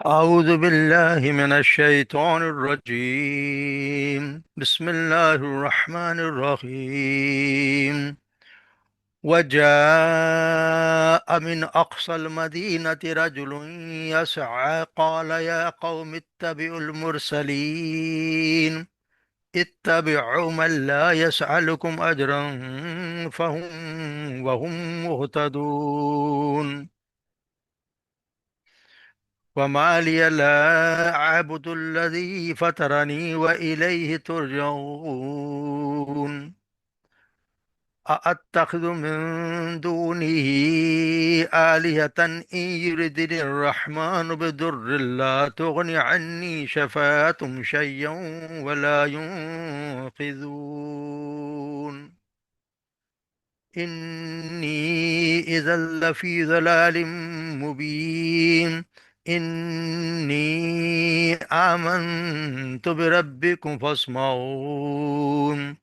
أعوذ بالله من الشيطان الرجيم. بسم الله الرحمن الرحيم. وجاء من أقصى المدينة رجل يسعى قال يا قوم اتبعوا المرسلين اتبعوا من لا يسألكم أجرا وهم مهتدون. وما لي لا أعبد الذي فطرني وإليه ترجعون. أأتخذ من دونه آلهة إن يردني الرحمن بضر لا تغن عني شفاعتهم شيئا ولا ينقذون. إني إذا لفي ضلال مبين. إني آمنت بربكم فاسمعون.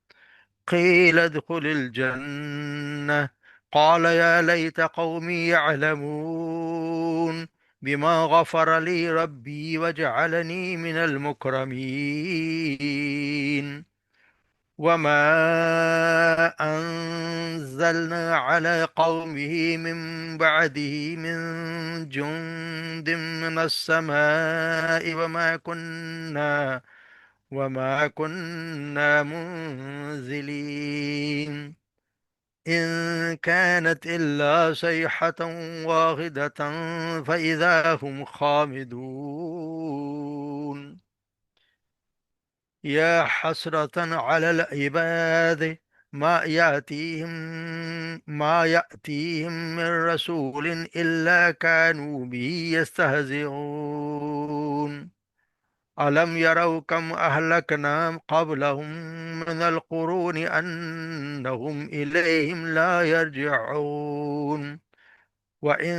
قيل ادخل الجنة. قال يا ليت قومي يعلمون بما غفر لي ربي وجعلني من المكرمين. وما أنزلنا على قومه من بعده من جند من السماء وما كنا منزلين. إن كانت إلا صيحة واحدة فإذا هم خامدون. يا حسرة على العباد ما يأتيهم من رسول إلا كانوا به يستهزئون. ألم يروا كم أهلكنا قبلهم من القرون أنهم إليهم لا يرجعون. وإن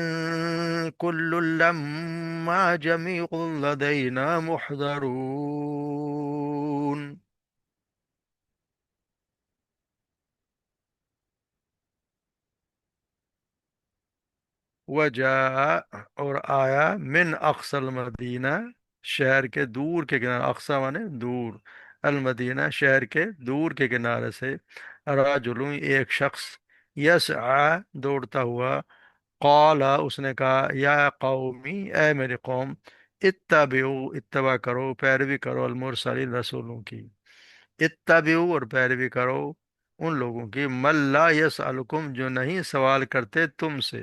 كل لما جميع لدينا محضرون. وجاء اور آیا من اقصى المدینہ شہر کے دور کے کنارے، اقصی مانے دور، المدینہ شہر کے دور کے کنارے سے، رجل ایک شخص، یسعى دوڑتا ہوا، قال اس نے کہا یا قومی اے میری قوم، اتبعوا اتباع کرو، پیروی کرو، المرسلین رسولوں کی، اتبعوا اور پیروی کرو ان لوگوں کی، من لا یسألکم جو نہیں سوال کرتے تم سے،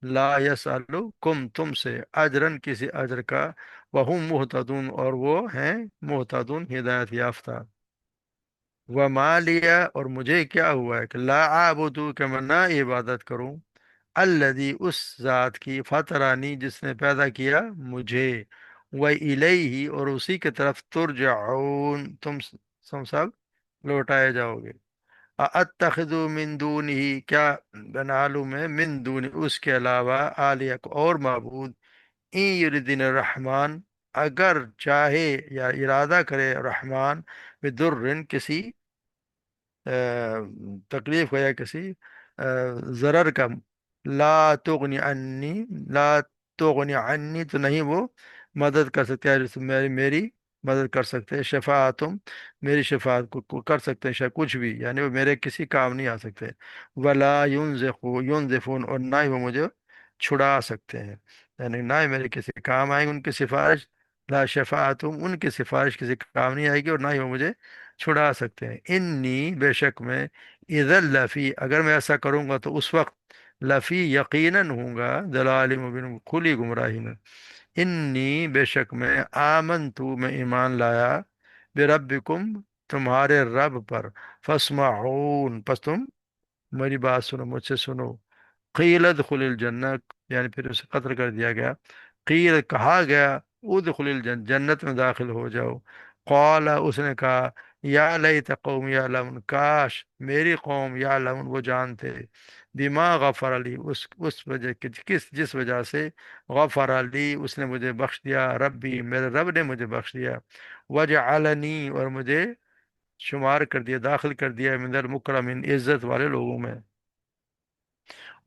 لا یسألکم تم سے، اجرن کسی اجر کا، وہم محتدون اور وہ ہیں محتدون ہدایت یافتہ۔ وما لیا اور مجھے کیا ہوا ہے کہ لا اعبدو کہ میں نہ عبادت کروں، الذی اس ذات کی، فطرانی جس نے پیدا کیا مجھے، وَإِلَيْهِ اور اسی کی طرف ترجعون تم سب لوٹائے جاؤ گے۔ اتخذ من دونہ کیا بنا لوں میں، من دون اس کے علاوہ، آلیہ کو اور معبود، این یردن الرحمن اگر چاہے یا ارادہ کرے رحمان، بدرن کسی تکلیف کا یا کسی ضرر کا، لا تغنی عنی تو نہیں وہ مدد کر سکتے، میری مدد کر سکتے، شفاعتم میری شفاعت کو کر سکتے ہیں کچھ بھی، یعنی وہ میرے کسی کام نہیں آ سکتے، ولا ینزفون اور نہ ہی وہ مجھے چھڑا سکتے ہیں، یعنی نہ ہی میرے کسی کام آئیں گے ان کی سفارش، لا شفاعتم ان کی سفارش کسی کام نہیں آئے گی اور نہ ہی وہ مجھے چھڑا سکتے ہیں۔ انی بے شک میں، اذا لفی اگر میں ایسا کروں گا تو اس وقت، لفی یقیناً ہوں گا، دلال مبین کھلی گمراہی میں۔ انی بے شک میں، آمنتو میں ایمان لایا، بربکم تمہارے رب پر، فاسمعون پس تم میری بات سنو، مجھ سے سنو۔ قیل ادخل الجنہ یعنی پھر اسے قتل کر دیا گیا، قیل کہا گیا، ادخل الجنہ جنت میں داخل ہو جاؤ، قال اس نے کہا یا لیت قوم یعلمون کاش میری قوم یعلمون وہ جانتے، بما غفر علی اس وجہ جس وجہ سے، غفر علی اس نے مجھے بخش دیا، ربی میرے رب نے مجھے بخش دیا، وجعلنی اور مجھے شمار کر دیا، داخل کر دیا، من المکرمین عزت والے لوگوں میں۔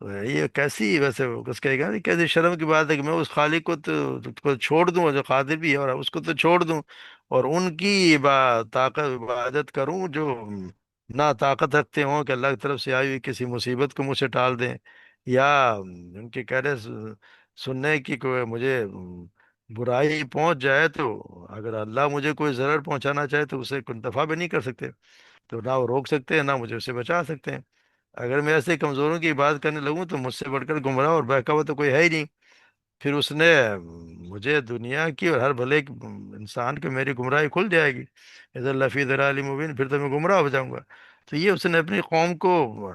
تو یہ کیسی ویسے کس کہے گا نہیں، کیسی شرم کی بات ہے کہ میں اس خالق کو چھوڑ دوں جو قادر بھی ہے، اور اس کو تو چھوڑ دوں، اور ان کی طاقت عبادت کروں جو نہ طاقت رکھتے ہوں کہ اللہ کی طرف سے آئی ہوئی کسی مصیبت کو مجھ سے ٹال دیں، یا ان کے کہہ رہے سننے کی کوئی مجھے برائی پہنچ جائے تو اگر اللہ مجھے کوئی ضرر پہنچانا چاہے تو اسے کوئی دفع بھی نہیں کر سکتے، تو نہ وہ روک سکتے ہیں نہ مجھے اسے بچا سکتے ہیں۔ اگر میں ایسے کمزوروں کی بات کرنے لگوں تو مجھ سے بڑھ کر گمراہ اور بہکا ہوا تو کوئی ہے ہی نہیں۔ پھر اس نے مجھے دنیا کی اور ہر بھلے انسان کو میری گمراہی کھل جائے گی، اذا لفی ضلال مبین، پھر تو میں گمراہ ہو جاؤں گا۔ تو یہ اس نے اپنی قوم کو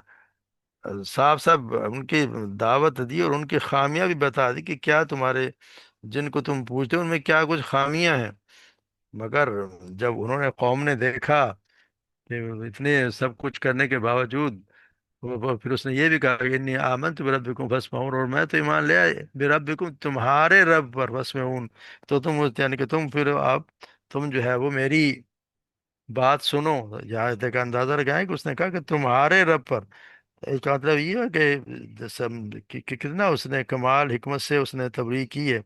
صاف صاف ان کی دعوت دی اور ان کی خامیاں بھی بتا دی کہ کیا تمہارے جن کو تم پوچھتے ہو ان میں کیا کچھ خامیاں ہیں۔ مگر جب انہوں نے قوم نے دیکھا کہ اتنے سب کچھ کرنے کے باوجود پھر اس نے یہ بھی کہا کہ انی آمنت بربکم فاسمعون، اور میں تو ایمان لے آئے بربکم تمہارے رب پر فاسمعون، تو تم یعنی کہ تم پھر آپ تم جو ہے وہ میری بات سنو۔ یہاں تک کا اندازہ لگائیں کہ اس نے کہا کہ تمہارے رب پر، اس کا مطلب یہ ہے کہ کتنا اس نے کمال حکمت سے اس نے تبلیغ کی ہے۔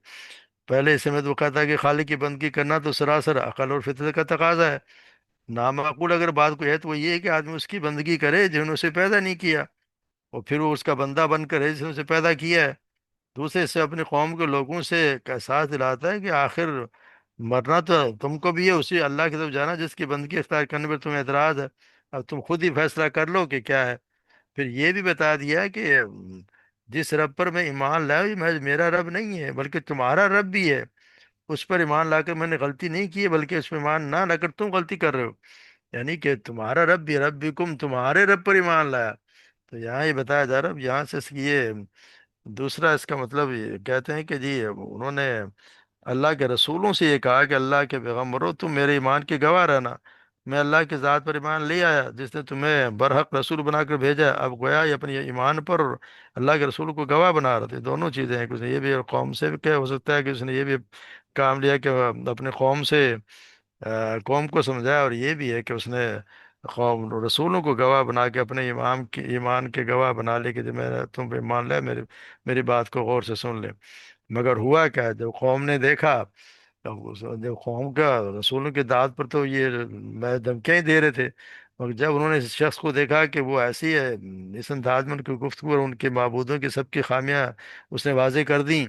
پہلے اس میں تو کہا تھا کہ خالق کی بندگی کرنا تو سراسر عقل اور فطرت کا تقاضا ہے، نامعقول اگر بات کوئی ہے تو وہ یہ ہے کہ آدمی اس کی بندگی کرے جنہوں نے اسے پیدا نہیں کیا، اور پھر وہ اس کا بندہ بن کر ہے جس نے اسے پیدا کیا ہے۔ دوسرے سے اپنی قوم کے لوگوں سے ایک احساس دلاتا ہے کہ آخر مرنا تو تم کو بھی ہے، اسی اللہ کی طرف جانا جس کی بندگی اختیار کرنے پر تمہیں اعتراض ہے، اب تم خود ہی فیصلہ کر لو کہ کیا ہے۔ پھر یہ بھی بتا دیا کہ جس رب پر میں ایمان لایا ہوں، یہ میرا رب نہیں ہے بلکہ تمہارا رب بھی ہے، اس پر ایمان لا کر میں نے غلطی نہیں کی ہے بلکہ اس پر ایمان نہ لا کر تم غلطی کر رہے ہو، یعنی کہ تمہارا رب بھی رب بھی تمہارے رب پر ایمان لایا۔ تو یہاں یہ بتایا جا رہا ہے، یہاں سے یہ دوسرا اس کا مطلب یہ کہتے ہیں کہ جی انہوں نے اللہ کے رسولوں سے یہ کہا کہ اللہ کے پیغمبروں تم میرے ایمان کے گواہ رہنا، میں اللہ کی ذات پر ایمان لے آیا جس نے تمہیں برحق رسول بنا کر بھیجا ہے، اب گویا یہ اپنے ایمان پر اور اللہ کے رسول کو گواہ بنا رہے تھے، دونوں چیزیں ہیں کہ اس نے یہ بھی، اور قوم سے بھی کیا ہو سکتا ہے کہ اس نے یہ بھی کام لیا کہ اپنے قوم سے قوم کو سمجھایا، اور یہ بھی ہے کہ اس نے قوم رسولوں کو گواہ بنا کے اپنے ایمان کے گواہ بنا لے کہ جب میں تم پہ ایمان لے میری بات کو غور سے سن لے۔ مگر ہوا کیا، جب قوم نے دیکھا، جب قوم کا رسولوں کی دعوت پر تو یہ میں دھمکیاں ہی دے رہے تھے، مگر جب انہوں نے اس شخص کو دیکھا کہ وہ ایسی ہے، اس انداز میں ان کی گفتگو اور ان کے معبودوں کی سب کی خامیاں اس نے واضح کر دیں،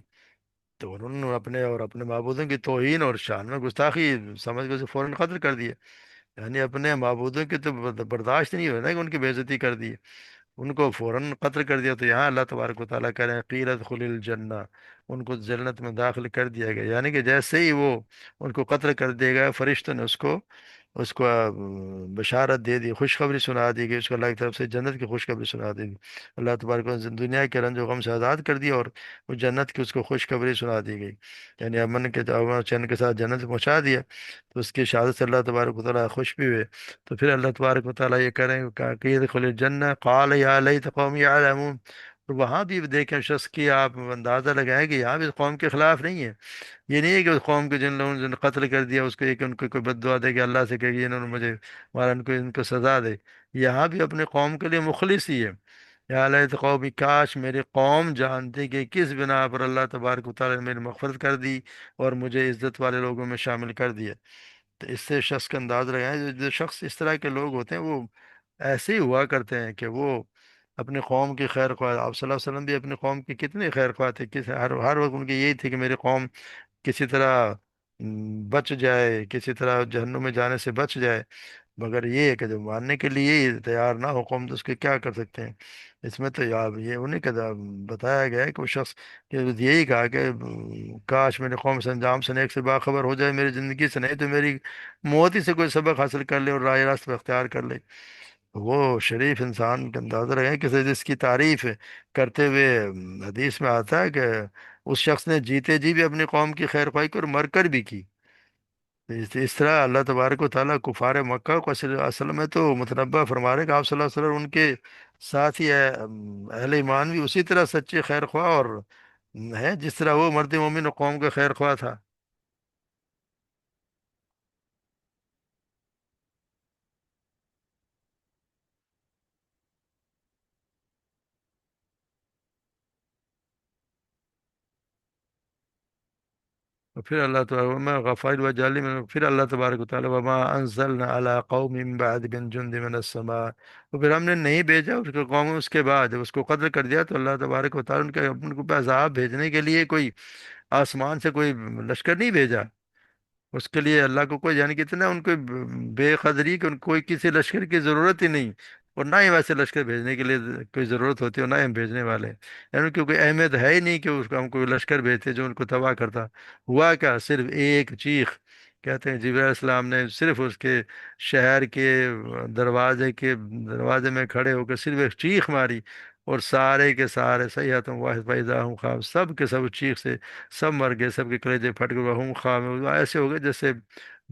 تو انہوں نے اپنے معبودوں کی توہین اور شان میں گستاخی سمجھ کے اسے فوراً قتل کر دیا، یعنی اپنے معبودوں کی تو برداشت نہیں ہو رہا کہ ان کی بے عزتی کر دی، ان کو فوراً قتل کر دیا۔ تو یہاں اللہ تبارک و تعالیٰ کہہ رہے ہیں قیل ادخل الجنہ، ان کو جنت میں داخل کر دیا گیا، یعنی کہ جیسے ہی وہ ان کو قتل کر دیا گیا، فرشتوں نے اس کو بشارت دے دی، خوشخبری سنا دی گئی، اس کو اللہ کی طرف سے جنت کی خوشخبری سنا دی گئی۔ اللہ تبارک و تعالیٰ دنیا کے رنج و غم سے آزاد کر دیا اور وہ جنت کی اس کو خوشخبری سنا دی گئی، یعنی امن و چین کے ساتھ جنت پہنچا دیا۔ تو اس کی شہادت سے اللہ تبارک و تعالیٰ خوش بھی ہوئے۔ تو پھر اللہ تبارک و تعالیٰ یہ کریں کہ ادخل الجنہ قال یا لیت قومی یعلمون، اور وہاں بھی دیکھیں شخص کی آپ اندازہ لگائیں کہ یہاں بھی اس قوم کے خلاف نہیں ہے، یہ نہیں ہے کہ اس قوم کے جن لوگوں نے قتل کر دیا اس کو ایک ان کو کوئی بد دعا دے کہ اللہ سے کہ انہوں نے مجھے مارا، ان کو سزا دے، یہاں بھی اپنے قوم کے لیے مخلص ہی ہے۔ یا لیت قومی، کاش میری قوم جانتی کہ کس بنا پر اللہ تبارک و تعالیٰ نے میری مغفرت کر دی اور مجھے عزت والے لوگوں میں شامل کر دیا۔ تو اس سے شخص کا انداز لگائیں، جو شخص اس طرح کے لوگ ہوتے ہیں وہ ایسے ہی ہوا کرتے ہیں کہ وہ اپنی قوم کی خیر خواہ، آپ صلی اللہ علیہ وسلم بھی اپنی قوم کی کتنے خیر خواہ تھے، ہر وقت ان کی یہی تھی کہ میری قوم کسی طرح بچ جائے، کسی طرح جہنم میں جانے سے بچ جائے، مگر یہ ہے کہ جو ماننے کے لیے ہی تیار نہ ہو قوم تو اس کے کیا کر سکتے ہیں۔ اس میں تو یہ انہیں کا بتایا گیا ہے کہ وہ شخص کہ یہی کہا کہ کاش میرے قوم سے انجام سے نیک سے باخبر ہو جائے میری زندگی سے، نہیں تو میری موت ہی سے کوئی سبق حاصل کر لے اور راہ راست پر اختیار کر لے۔ وہ شریف انسان کا اندازہ رہے کہ جس کی تعریف کرتے ہوئے حدیث میں آتا ہے کہ اس شخص نے جیتے جی بھی اپنی قوم کی خیر خواہی کی اور مر کر بھی کی۔ اس طرح اللہ تبارک و تعالیٰ کفار مکہ کو اصل میں تو متنبہ فرما رہے کہ آپ صلی اللہ علیہ وسلم ان کے ساتھ ہی اہل ایمان بھی اسی طرح سچے خیر خواہ اور ہیں جس طرح وہ مرد مومن و قوم کا خیر خواہ تھا۔ پھر اللہ تعالیٰ وما غفائل وجالی میں پھر اللہ تبارک و تعالیٰ وما انزلنا علی قوم من بعد من جند من السماء، تو پھر ہم نے نہیں بھیجا اس کو قوم اس کے بعد، جب اس کو قتل کر دیا تو اللہ تبارک و تعالیٰ ان کو عذاب بھیجنے کے لیے کوئی آسمان سے کوئی لشکر نہیں بھیجا، اس کے لیے اللہ کو کوئی یعنی کہ اتنا ان کو بے قدری کہ ان کو کوئی کسی لشکر کی ضرورت ہی نہیں، اور نہ ہی ویسے لشکر بھیجنے کے لیے کوئی ضرورت ہوتی ہے، اور نہ ہی ہم بھیجنے والے ہیں، یعنی ان کی کوئی اہمیت ہے ہی نہیں کہ اس کو ہم کوئی لشکر بھیجتے جو ان کو تباہ کرتا۔ ہوا کیا، صرف ایک چیخ، کہتے ہیں جبرائیل علیہ السلام نے صرف اس کے شہر کے دروازے میں کھڑے ہو کر صرف ایک چیخ ماری، اور سارے کے سارے سیحۃ واحد فاذا ہم خام، سب کے سب چیخ سے سب مر گئے، سب کے کلیجے پھٹ گئے، وہ خام ایسے ہو گئے جیسے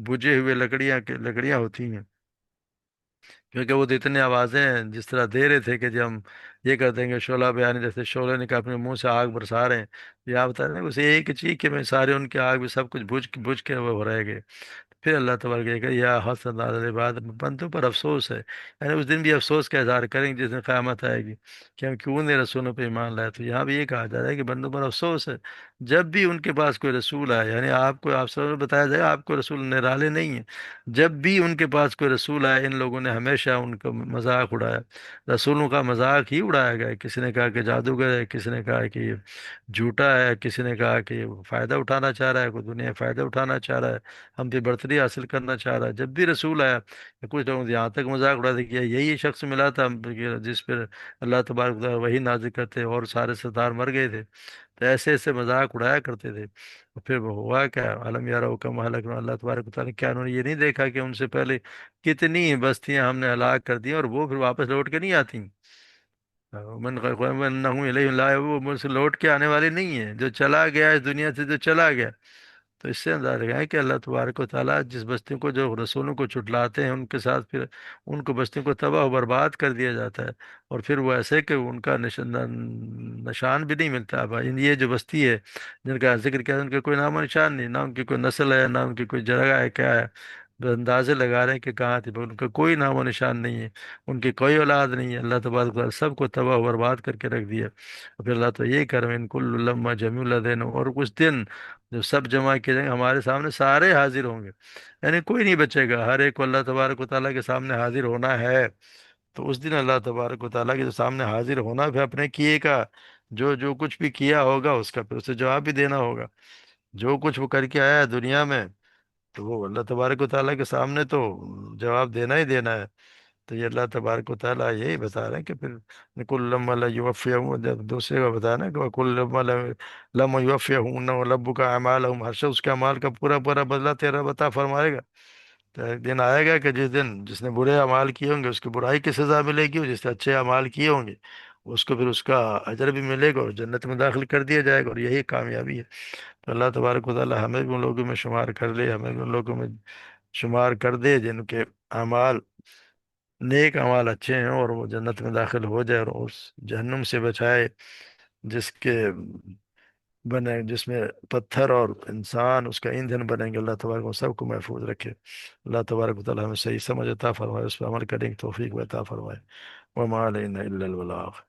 بجھے ہوئے لکڑیاں ہوتی ہیں، کیونکہ وہ تو اتنے آوازیں ہیں جس طرح دے رہے تھے کہ جب ہم یہ کرتے ہیں کہ شعلہ بیان، جیسے شعلے نکال اپنے منہ سے آگ برسا رہے ہیں، یہ آپ بتا رہے ہیں اسے ایک چیز کہ میں سارے ان کے آگ بھی سب کچھ بجھ کے وہ رہ گئے۔ پھر اللہ تبارک کہ یا حسن علی عباد، بندوں پر افسوس ہے، یعنی اس دن بھی افسوس کا اظہار کریں گے جس دن قیامت آئے گی کہ ہم کیوں نے رسولوں پہ ایمان لائے، تو یہاں بھی یہ کہا جا رہا ہے کہ بندوں پر افسوس ہے جب بھی ان کے پاس کوئی رسول آئے، یعنی آپ کو آپ سے بتایا جائے آپ کو رسول نرالے نہیں ہیں، جب بھی ان کے پاس کوئی رسول آئے ان لوگوں نے ہمیشہ ان کا مذاق اڑایا، رسولوں کا مذاق ہی اڑایا گیا، کسی نے کہا کہ جادوگر ہے، کسی نے کہا کہ یہ جھوٹا ہے، کسی نے کہا کہ یہ فائدہ اٹھانا چاہ رہا ہے، کوئی دنیا فائدہ اٹھانا چاہ رہا ہے، ہم پہ برتری حاصل کرنا چاہ رہا ہے، جب بھی رسول آیا کچھ لوگوں نے یہاں تک مذاق اڑا دیا کہ یہی شخص ملا تھا جس پہ اللہ تبارک و تعالیٰ وہی نازل کرتے اور سارے ستار مر گئے تھے، تو ایسے ایسے مذاق اڑایا کرتے تھے۔ اور پھر وہ ہوا کیا، علم یارو کم ہلاکنا، اللہ تبارک و تعالیٰ نے کیا انہوں نے یہ نہیں دیکھا کہ ان سے پہلے کتنی بستیاں ہم نے ہلاک کر دی اور وہ پھر واپس لوٹ کے نہیں آتی، وہ مجھ سے لوٹ کے آنے والی نہیں ہے، جو چلا گیا اس دنیا سے جو چلا گیا۔ تو اس سے اندازہ لگائیں کہ اللہ تبارک و تعالیٰ جس بستی کو جو رسولوں کو چھٹلاتے ہیں ان کے ساتھ پھر ان کو بستیوں کو تباہ و برباد کر دیا جاتا ہے، اور پھر وہ ایسے کہ ان کا نشان بھی نہیں ملتا۔ اب یہ جو بستی ہے جن کا ذکر کیا ان کا کوئی نام و نشان نہیں، نہ ان کی کوئی نسل ہے، نہ ان کی کوئی جگہ ہے، کیا ہے، بس اندازے لگا رہے ہیں کہ کہاں تھی، ان کا کوئی نام و نشان نہیں ہے، ان کی کوئی اولاد نہیں ہے، اللہ تبارک و تعالیٰ سب کو تباہ و برباد کر کے رکھ دیا۔ اور پھر اللہ تو یہ کرم ان کل لما جمیع الدین، اور کچھ دن جب سب جمع کیے جائیں گے ہمارے سامنے سارے حاضر ہوں گے، یعنی کوئی نہیں بچے گا، ہر ایک کو اللہ تبارک و تعالیٰ کے سامنے حاضر ہونا ہے۔ تو اس دن اللہ تبارک و تعالیٰ کے جو سامنے حاضر ہونا پھر اپنے کیے کا جو جو کچھ بھی کیا ہوگا اس کا پھر اسے جواب بھی دینا ہوگا، جو کچھ وہ کر کے آیا ہے دنیا میں تو وہ اللہ تبارک و تعالیٰ کے سامنے تو جواب دینا ہی دینا ہے۔ تو یہ اللہ تبارک و تعالیٰ یہی بتا رہے ہیں کہ پھر کل لما یوفیہم، جب دوسرے کو بتایا نا کہ کل لما یوفیہم ربک اعمالہم، ہر شخص اس کے اعمال کا پورا پورا بدلہ تیرا بتا فرمائے گا۔ تو ایک دن آئے گا کہ جس دن جس نے برے اعمال کیے ہوں گے اس کی برائی کی سزا ملے گی، اور جس نے اچھے اعمال کیے ہوں گے اس کو پھر اس کا اجر بھی ملے گا اور جنت میں داخل کر دیا جائے گا، اور یہی کامیابی ہے۔ تو اللہ تبارک و تعالیٰ ہمیں بھی ان لوگوں میں شمار کر لے، ہمیں بھی ان لوگوں میں شمار کر دے جن کے اعمال نیک اعمال اچھے ہیں، اور وہ جنت میں داخل ہو جائے اور اس جہنم سے بچائے جس کے جس میں پتھر اور انسان اس کا ایندھن بنیں گے۔ اللہ تبارک و سب کو محفوظ رکھے۔ اللہ تبارک و تعالیٰ ہمیں صحیح سمجھ عطا فرمائے، اس پہ عمل کریں گے توفیق عطا فرمائے۔ وما علینا الا البلاغ۔